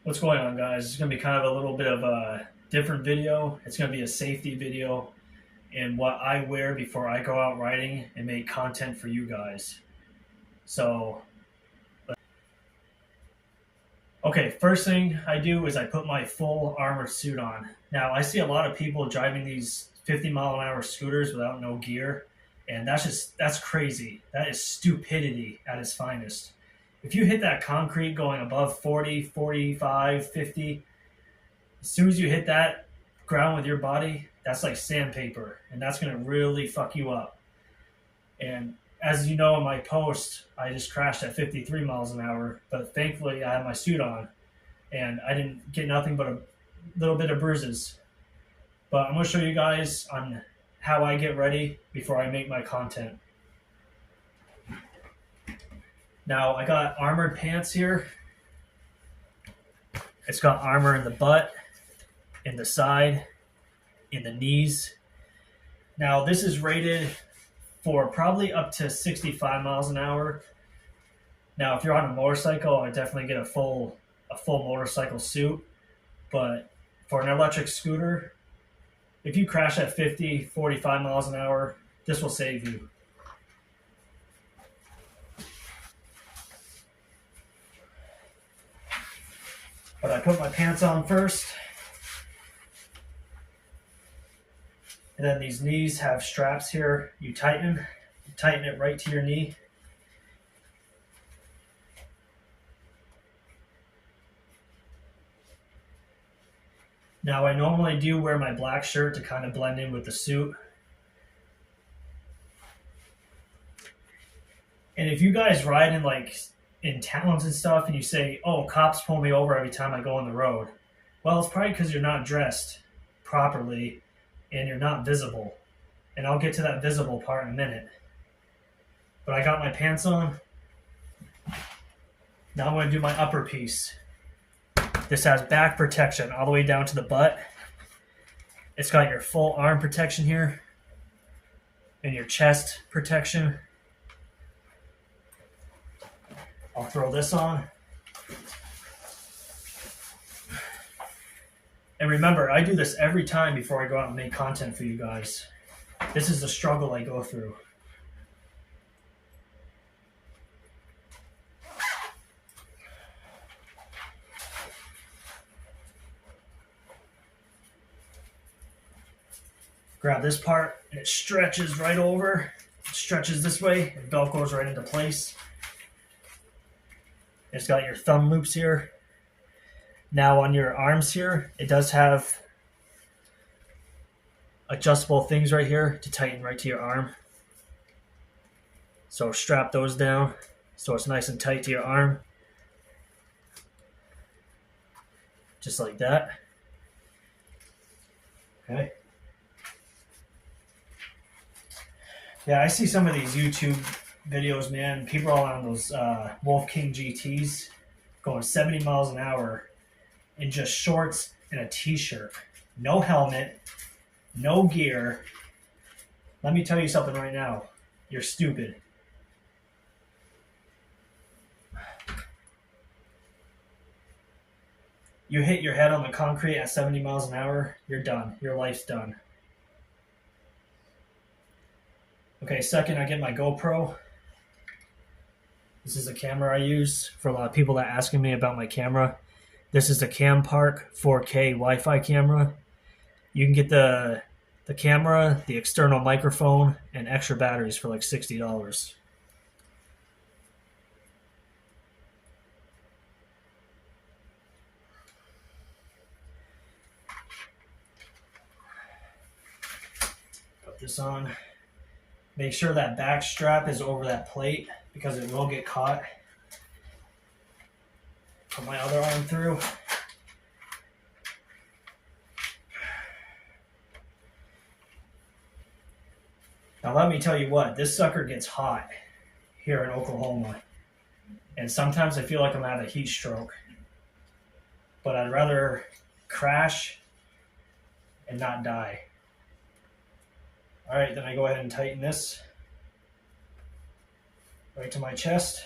What's going on, guys? It's going to be kind of a little bit of a different video. It's going to be a safety video and what I wear before I go out riding and make content for you guys. So, okay, first thing I do is I put my full armor suit on. Now, I see a lot of people driving these 50-mile-an-hour scooters without no gear, and that's crazy. That is stupidity at its finest. If you hit that concrete going above 40, 45, 50, as soon as you hit that ground with your body, that's like sandpaper, and that's going to really fuck you up. And as you know, in my post, I just crashed at 53 miles an hour, but thankfully I had my suit on, and I didn't get nothing but a little bit of bruises. But I'm going to show you guys on how I get ready before I make my content. Now, I got armored pants here. It's got armor in the butt, in the side, in the knees. Now, this is rated for probably up to 65 miles an hour. Now, if you're on a motorcycle, I definitely get a full motorcycle suit. But for an electric scooter, if you crash at 50, 45 miles an hour, this will save you. But I put my pants on first. And then these knees have straps here. You tighten it right to your knee. Now, I normally do wear my black shirt to kind of blend in with the suit. And if you guys ride in towns and stuff and you say, oh, cops pull me over every time I go on the road. Well, it's probably because you're not dressed properly and you're not visible. And I'll get to that visible part in a minute. But I got my pants on. Now I'm going to do my upper piece. This has back protection all the way down to the butt. It's got your full arm protection here and your chest protection. I'll throw this on. And remember, I do this every time before I go out and make content for you guys. This is the struggle I go through. Grab this part, and it stretches right over. It stretches this way, and the belt goes right into place. It's got your thumb loops here. Now on your arms here, it does have adjustable things right here to tighten right to your arm. So strap those down so it's nice and tight to your arm. Just like that. Okay. Yeah, I see some of these YouTube videos, man. People are on those Wolf King GTs going 70 miles an hour in just shorts and a t-shirt. No helmet, no gear. Let me tell you something right now. You're stupid. You hit your head on the concrete at 70 miles an hour, you're done. Your life's done. Okay, second, I get my GoPro. This is a camera I use for a lot of people that are asking me about my camera. This is the Campark 4K Wi-Fi camera. You can get the camera, the external microphone, and extra batteries for like $60. Put this on. Make sure that back strap is over that plate because it will get caught. Put my other arm through. Now let me tell you what, this sucker gets hot here in Oklahoma. And sometimes I feel like I'm having a heat stroke. But I'd rather crash and not die. All right, then I go ahead and tighten this right to my chest.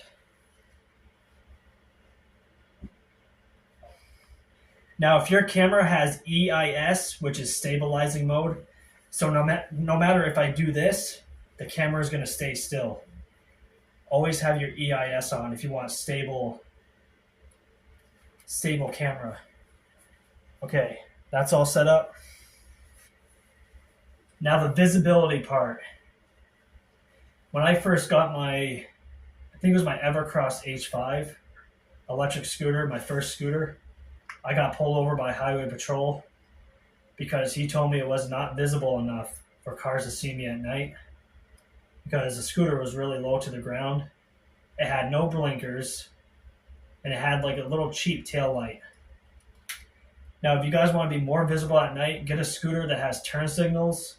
Now, if your camera has EIS, which is stabilizing mode, so no matter if I do this, the camera is going to stay still. Always have your EIS on if you want a stable camera. Okay, that's all set up. Now the visibility part. When I first got I think it was my Evercross H5 electric scooter, my first scooter, I got pulled over by Highway Patrol because he told me it was not visible enough for cars to see me at night because the scooter was really low to the ground. It had no blinkers and it had like a little cheap tail light. Now, if you guys want to be more visible at night, get a scooter that has turn signals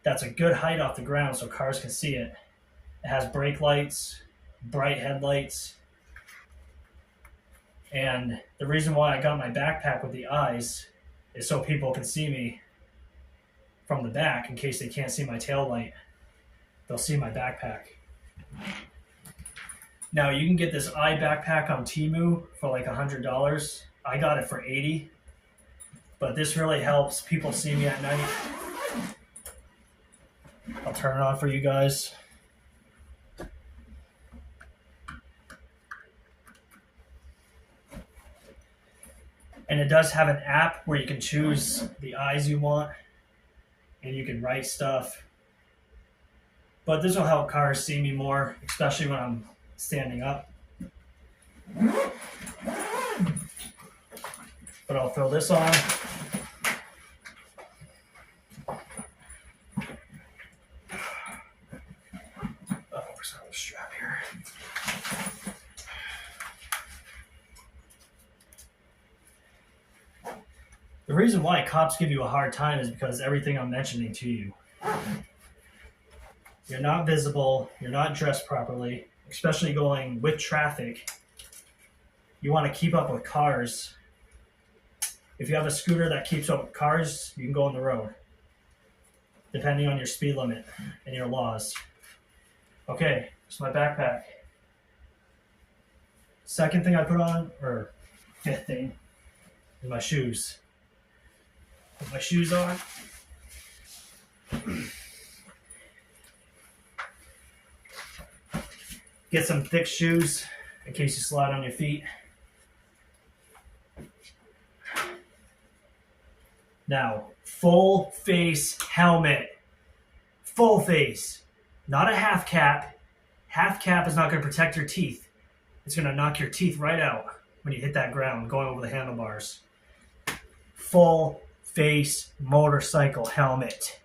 that's a good height off the ground so cars can see it. It has brake lights, bright headlights. And the reason why I got my backpack with the eyes is so people can see me from the back in case they can't see my tail light. They'll see my backpack. Now you can get this eye backpack on Temu for like $100. I got it for $80. But this really helps people see me at night. I'll turn it on for you guys. And it does have an app where you can choose the eyes you want and you can write stuff. But this will help cars see me more, especially when I'm standing up. But I'll throw this on. Where's the strap here? The reason why cops give you a hard time is because everything I'm mentioning to you. You're not visible, you're not dressed properly, especially going with traffic. You want to keep up with cars. If you have a scooter that keeps up with cars, you can go on the road, depending on your speed limit and your laws. Okay, it's my backpack. Second thing I put on, or fifth thing, is my shoes. Put my shoes on. Get some thick shoes in case you slide on your feet. Now, full face helmet. Full face. Not a half cap. Half cap is not going to protect your teeth. It's going to knock your teeth right out when you hit that ground going over the handlebars. Full face motorcycle helmet.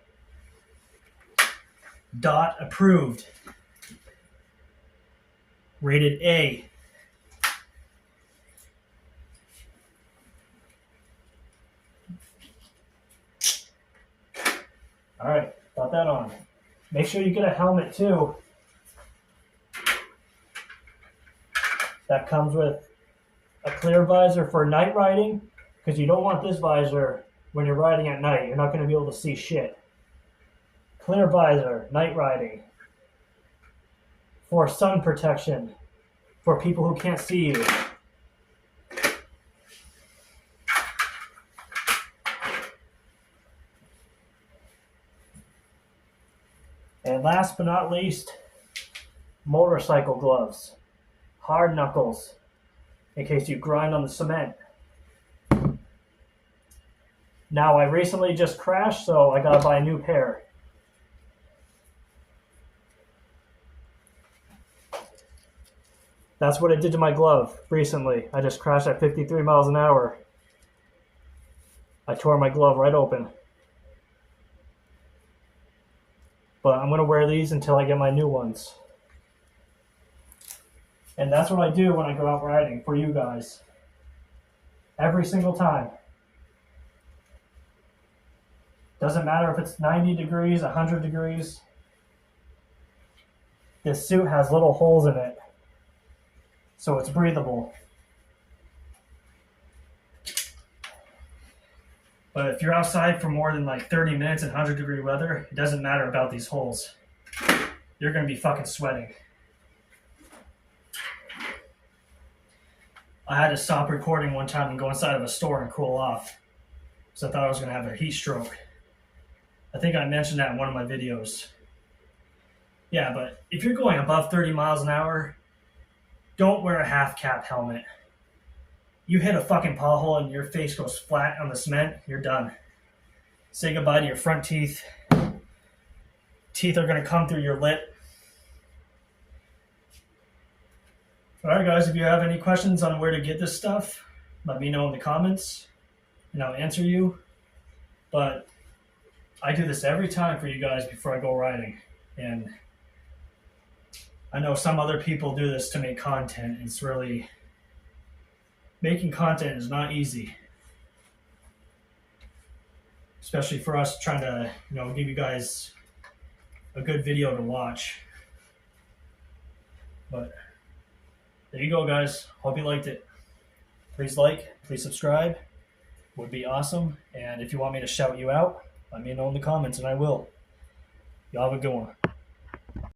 DOT approved. Rated A. All right, got that on. Make sure you get a helmet too. That comes with a clear visor for night riding, because you don't want this visor when you're riding at night. You're not going to be able to see shit. Clear visor, night riding. For sun protection, for people who can't see you. And last but not least, motorcycle gloves. Hard knuckles, in case you grind on the cement. Now, I recently just crashed, so I gotta buy a new pair. That's what it did to my glove recently. I just crashed at 53 miles an hour. I tore my glove right open. But I'm gonna wear these until I get my new ones. And that's what I do when I go out riding for you guys. Every single time. Doesn't matter if it's 90 degrees, 100 degrees. This suit has little holes in it, so it's breathable. But if you're outside for more than like 30 minutes in 100-degree weather, it doesn't matter about these holes. You're gonna be fucking sweating. I had to stop recording one time and go inside of a store and cool off because I thought I was going to have a heat stroke. I think I mentioned that in one of my videos. Yeah, but if you're going above 30 miles an hour, don't wear a half cap helmet. You hit a fucking pothole and your face goes flat on the cement, you're done. Say goodbye to your front teeth. Teeth are going to come through your lip. Alright guys, if you have any questions on where to get this stuff, let me know in the comments and I'll answer you. But I do this every time for you guys before I go riding. And I know some other people do this to make content. It's really... Making content is not easy. Especially for us trying to, give you guys a good video to watch. But there you go, guys. Hope you liked it. Please like, please subscribe. Would be awesome. And if you want me to shout you out, let me know in the comments and I will. Y'all have a good one.